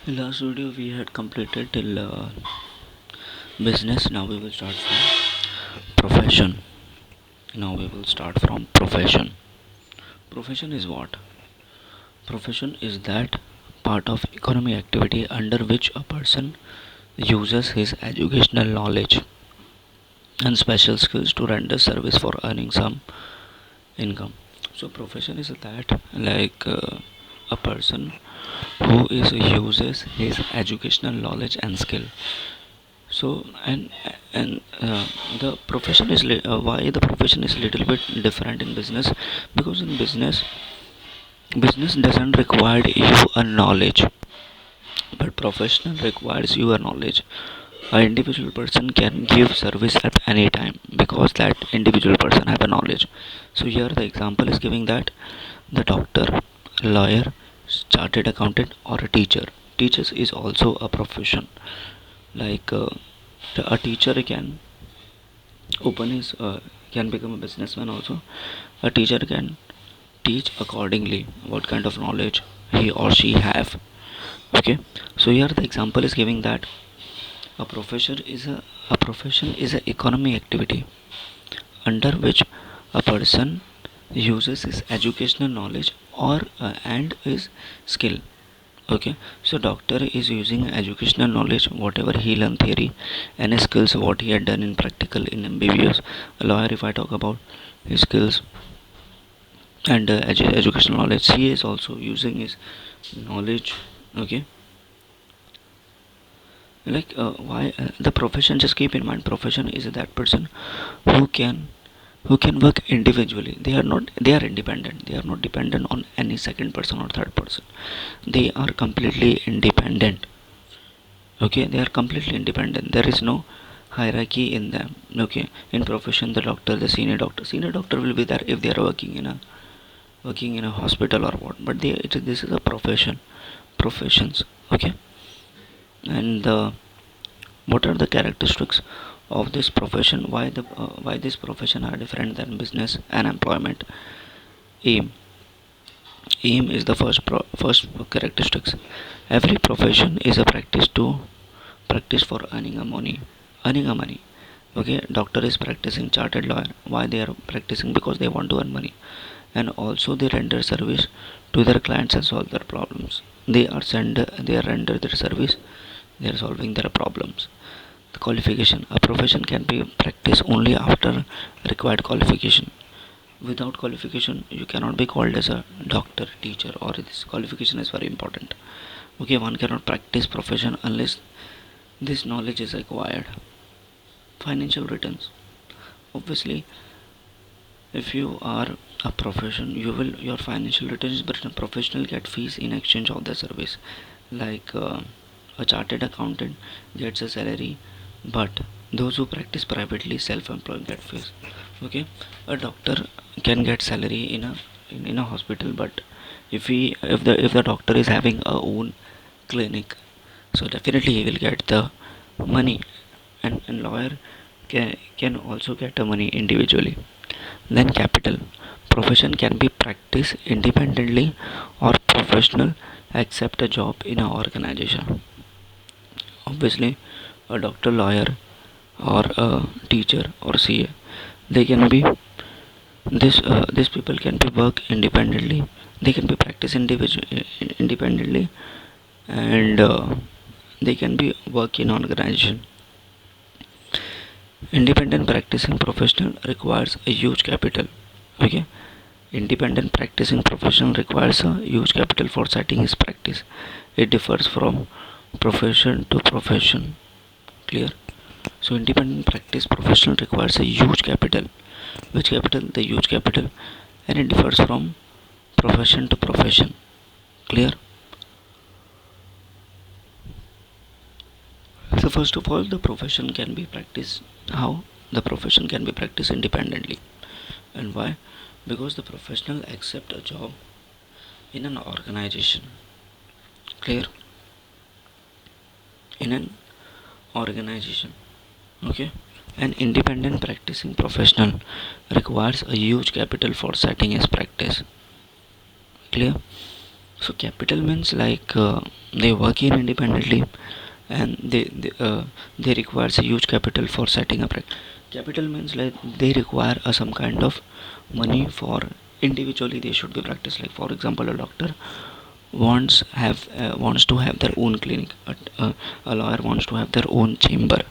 In last video we had completed till business. Now we will start from profession. Now we will start from profession. Profession is what? Profession is that part of economic activity under which a person uses his educational knowledge and special skills to render service for earning some income. So profession is that a person who is uses his educational knowledge and skill. So and the profession is why the profession is little bit different in business, because in business doesn't require you a knowledge, but professional requires you a knowledge. An individual person can give service at any time because that individual person have a knowledge. So here the example is giving that the doctor, lawyer, chartered accountant, or a teacher. Teachers is also a profession. like uh, a teacher open his can become a businessman also. A teacher can teach accordingly what kind of knowledge he or she have. Okay, so here the example is giving that a profession is a economic activity under which a person uses his educational knowledge or and his skill. Okay, so doctor is using educational knowledge whatever he learned theory and his skills what he had done in practical in MBBS. A lawyer, if I talk about his skills and educational knowledge, he is also using his knowledge. Okay, why the profession, just keep in mind profession is that person who can work individually. They are independent, they are not dependent on any second person or third person. They are completely independent. Okay, they are completely independent. There is no hierarchy in them. Okay, in profession the doctor, the senior doctor will be there if they are working in a hospital or what, but this is a professions. Okay, and what are the characteristics of this profession? Why this profession are different than business and employment? Aim aim is the first characteristics. Every profession is a practice for earning a money. Okay, doctor is practicing, chartered lawyer, why they are practicing? Because they want to earn money, and also they render service to their clients and solve their problems. They are render their service, they are solving their problems. The qualification: a profession can be practiced only after required qualification. Without qualification you cannot be called as a doctor, teacher, or this qualification is very important. Okay, one cannot practice profession unless this knowledge is acquired. Financial returns: obviously if you are a profession, your financial returns, but a professional get fees in exchange of the service. A chartered accountant gets a salary, but those who practice privately, self-employed, get fees. Okay, a doctor can get salary in a hospital, but if the doctor is having a own clinic, so definitely he will get the money. And lawyer can also get the money individually. Then capital: profession can be practiced independently or professional accept a job in an organization. Obviously a doctor, lawyer, or a teacher or CA, they can be these people can be work independently, they can be practice independently, and they can be work in organization. Independent practicing professional requires a huge capital. Okay, independent practicing professional requires a huge capital for setting his practice. It differs from profession to profession. Clear? So independent practice professional requires a huge capital. Which capital? The huge capital. And it differs from profession to profession. Clear? So first of all, the profession can be practiced. How? The profession can be practiced independently. And why? Because the professional accept a job in an organization. Clear? In an organization. Okay, an independent practicing professional requires a huge capital for setting his practice. Clear? So capital means like they work in independently, and they requires a huge capital for setting up. Capital means like they require some kind of money for individually they should be practiced. Like for example, a doctor wants to have their own clinic. A lawyer wants to have their own chamber,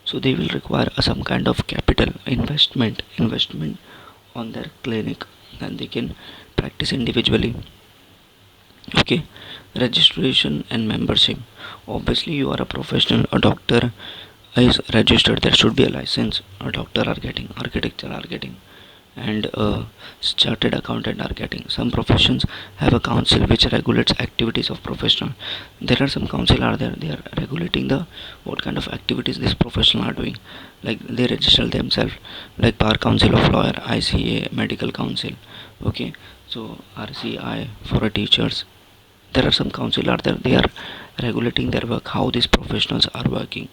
so they will require some kind of capital investment on their clinic, and they can practice individually. Okay, registration and membership. Obviously, you are a professional. A doctor is registered. There should be a license. A doctor are getting, architecture are getting, and chartered accountant are getting. Some professions have a council which regulates activities of professional. There are some council are there, they are regulating the what kind of activities this professional are doing. Like they register themselves, like bar council of lawyer, ICA, medical council. Okay, so RCI for a teachers. There are some council are there, they are regulating their work, how these professionals are working.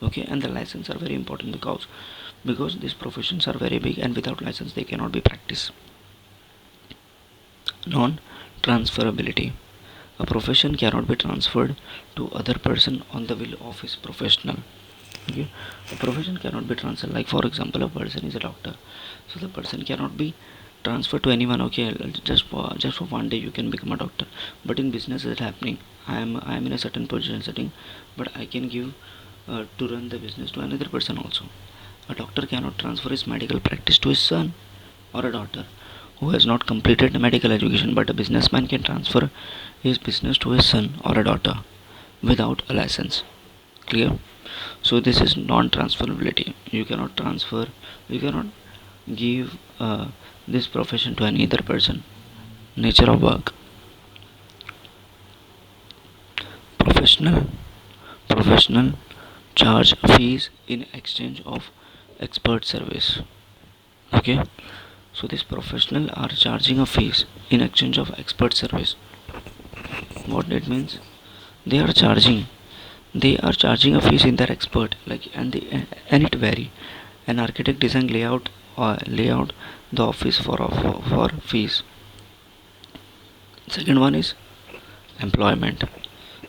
Okay, and the license are very important because these professions are very big, and without license they cannot be practiced. Non transferability. A profession cannot be transferred to other person on the will of his professional. Okay, a profession cannot be transferred. Like for example, a person is a doctor, so the person cannot be transferred to anyone. Okay, just for one day you can become a doctor, but in business it's happening. I am in a certain position setting, but I can give to run the business to another person also. A doctor cannot transfer his medical practice to his son or a daughter who has not completed the medical education, but a businessman can transfer his business to his son or a daughter without a license. Clear? So this is non-transferability. You cannot give this profession to any other person. Nature of work. Professional professional charge fees in exchange of expert service. Okay, so these professional are charging a fees in exchange of expert service. What that means? They are charging a fees in their expert, like, and it vary. An architect design layout the office for fees. Second one is employment.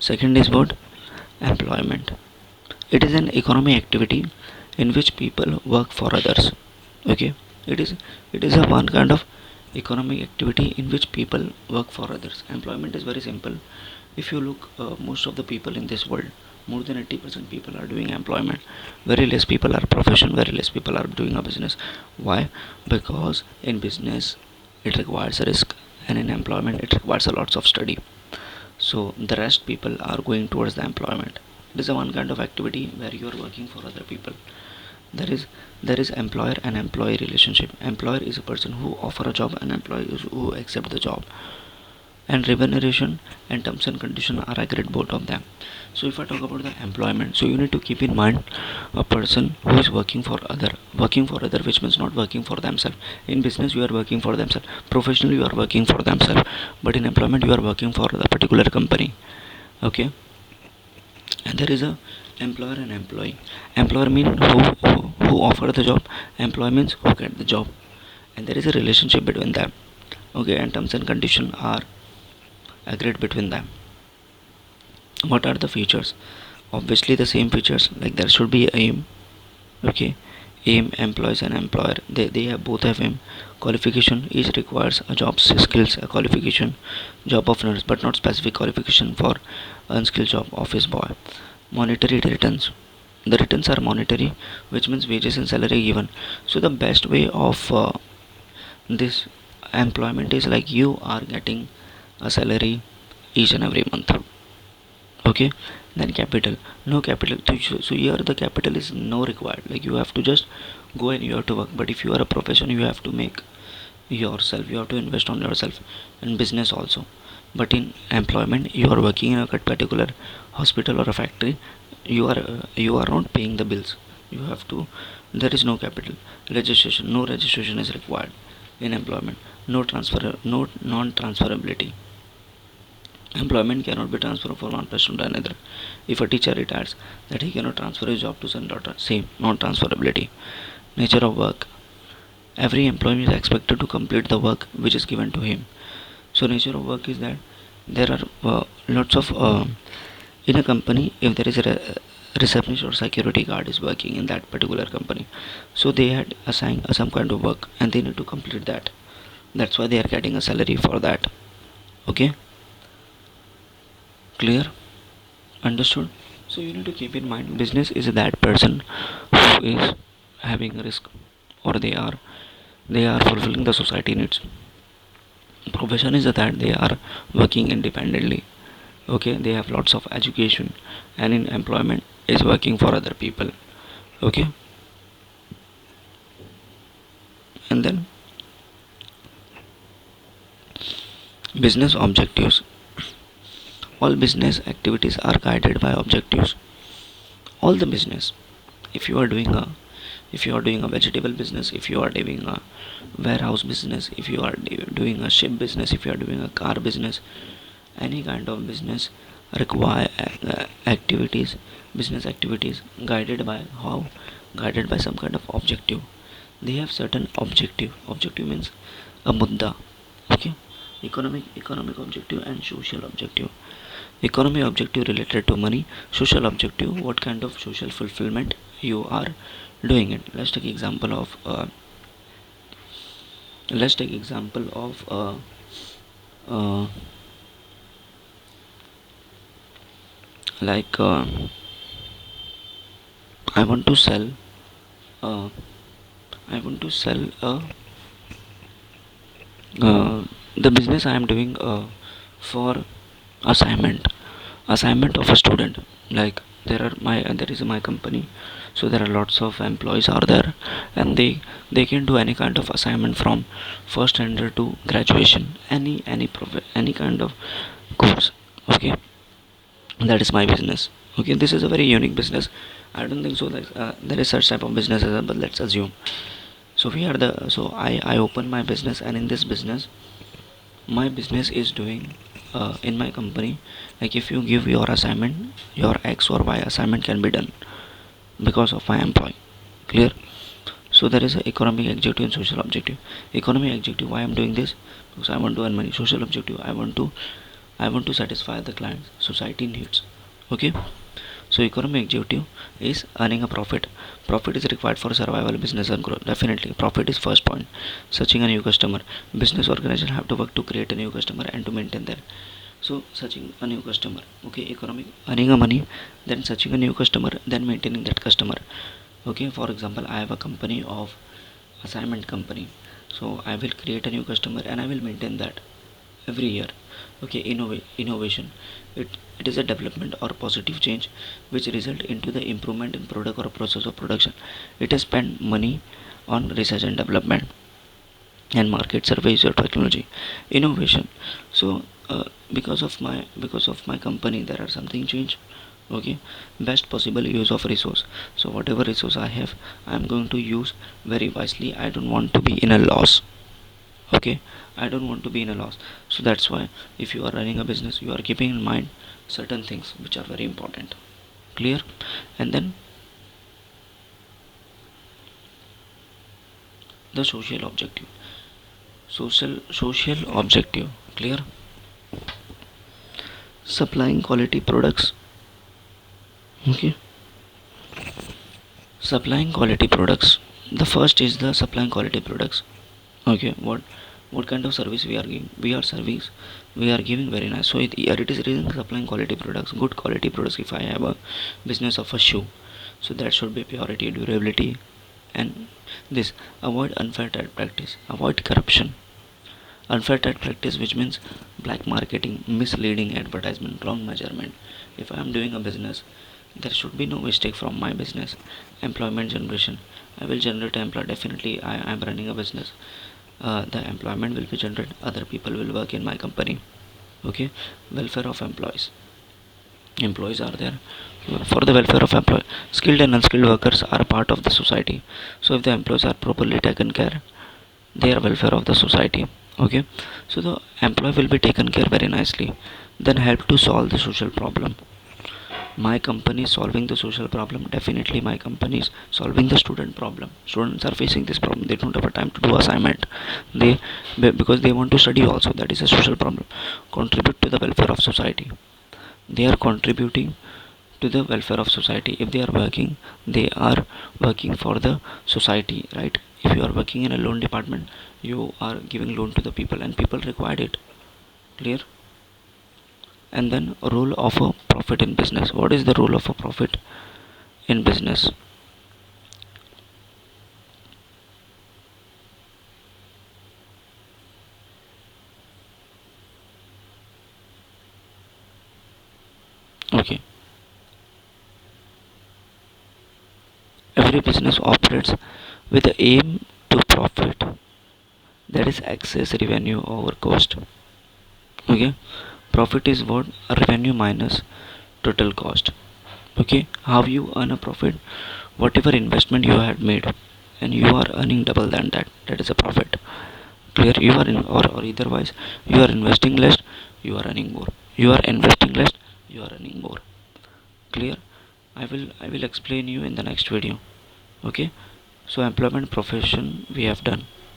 Second is what? Employment. It is an economic activity in which people work for others. Okay, it is a one kind of economic activity in which people work for others. Employment is very simple. If you look, most of the people in this world, more than 80% people are doing employment. Very less people are profession. Very less people are doing a business. Why? Because in business it requires a risk, and in employment it requires a lots of study. So the rest people are going towards the employment. It is a one kind of activity where you are working for other people. There is employer and employee relationship. Employer is a person who offer a job, and employee is who accept the job. And remuneration and terms and condition are agreed, both of them. So if I talk about the employment, so you need to keep in mind a person who is working for other, which means not working for themselves. In business you are working for themselves, professionally you are working for themselves, but in employment you are working for the particular company. Okay, and there is a employer and employee. Employer means who offer the job, employee means who get the job, and there is a relationship between them. Okay, and terms and condition are agreed between them. What are the features? Obviously the same features, like there should be aim. Okay, aim, employees and employer, they have both have aim. Qualification, each requires a job skills, a qualification. Job of nurse, but not specific qualification for unskilled job, office boy. Monetary returns, the returns are monetary, which means wages and salary given. So the best way of this employment is like you are getting a salary each and every month. Okay, then capital, no capital. So here the capital is no required, like you have to just go and you have to work. But if you are a profession, you have to make yourself, you have to invest on yourself, and business also. But in employment you are working in a particular hospital or a factory, you are not paying the bills. You have to, there is no capital. Registration, no registration is required in employment. No non transferability. Employment cannot be transferred from one person to another. If a teacher retires, that he cannot transfer his job to son daughter. Same, non-transferability. Nature of work. Every employee is expected to complete the work which is given to him. So nature of work is that There are lots of in a company, if there is a receptionist or security guard is working in that particular company, so they had assigned some kind of work and they need to complete that. That's why they are getting a salary for that. Okay, clear? Understood? So you need to keep in mind, business is that person who is having a risk, or they are fulfilling the society needs. Profession is that they are working independently. Okay, they have lots of education, and in employment is working for other people. Okay, and then business objectives. All business activities are guided by objectives. All the business, if you are doing a if you are doing a vegetable business, if you are doing a warehouse business, if you are doing a ship business, if you are doing a car business, any kind of business require business activities guided by how? Guided by some kind of objective. They have certain objective means a mudda. Okay, economic objective and social objective. Economic objective related to money, social objective what kind of social fulfillment you are doing it. Uh, like I want to sell uh, I want to sell the business I am doing for assignment of a student. Like there is my company, so there are lots of employees are there, and they can do any kind of assignment from first standard to graduation, any kind of course. Okay, that is my business. Okay, this is a very unique business. I don't think so that there is such type of business as well, but let's assume. So we are the so I open my business, and in this business my business is doing in my company, like if you give your assignment, your x or y assignment can be done because of my employee. Clear? So there is a economic objective and social objective. Economic objective, why I'm doing this? Because I want to earn money. Social objective, I want to satisfy the client's society needs. Okay, so economic objective is earning a profit. Profit is required for survival, business and growth. Definitely profit is first point. Searching a new customer, business organization have to work to create a new customer and to maintain that. So searching a new customer. Okay, economic, earning a money, then searching a new customer, then maintaining that customer. Okay, for example, I have a company of assignment company, so I will create a new customer and I will maintain that every year. Okay, innovation, it is a development or positive change which result into the improvement in product or process of production. It is spend money on research and development and market surveys or technology. Innovation, so because of my company there are something change. Okay, best possible use of resource. So whatever resource I have, I am going to use very wisely. I don't want to be in a loss. Okay, I don't want to be in a loss. So that's why if you are running a business, you are keeping in mind certain things which are very important. Clear? And then the social objective. Social objective. Clear? Supplying quality products. Okay, supplying quality products. The first is the supplying quality products. Okay, what kind of service we are giving? We are giving very nice. So it is really supplying quality products, good quality products. If I have a business of a shoe, so that should be purity, durability, and this. Avoid unfair trade practice, avoid corruption. Unfair trade practice, which means black marketing, misleading advertisement, wrong measurement. If I am doing a business, there should be no mistake from my business. Employment generation, I will generate employ. Definitely I am running a business. The employment will be generated, other people will work in my company. Okay, welfare of employees are there. For the welfare of employees, skilled and unskilled workers are a part of the society. So if the employees are properly taken care, they are welfare of the society. Okay, so the employee will be taken care very nicely, then help to solve the social problem. My company is solving the social problem. Definitely my company is solving the student problem. Students are facing this problem, they don't have a time to do assignment, they because they want to study also. That is a social problem. Contribute to the welfare of society. They are contributing to the welfare of society. If they are working, they are working for the society, right? If you are working in a loan department, you are giving loan to the people and people required it. Clear? And then role of a profit in business. What is the role of a profit in business? Okay, every business operates with the aim to profit, that is excess revenue over cost. Okay, profit is what? Revenue minus total cost. Okay, how you earn a profit? Whatever investment you had made and you are earning double than that, that is a profit. Clear? You are in, or otherwise you are investing less, you are earning more. You are investing less, you are earning more. Clear? I will explain you in the next video. Okay, so employment profession we have done.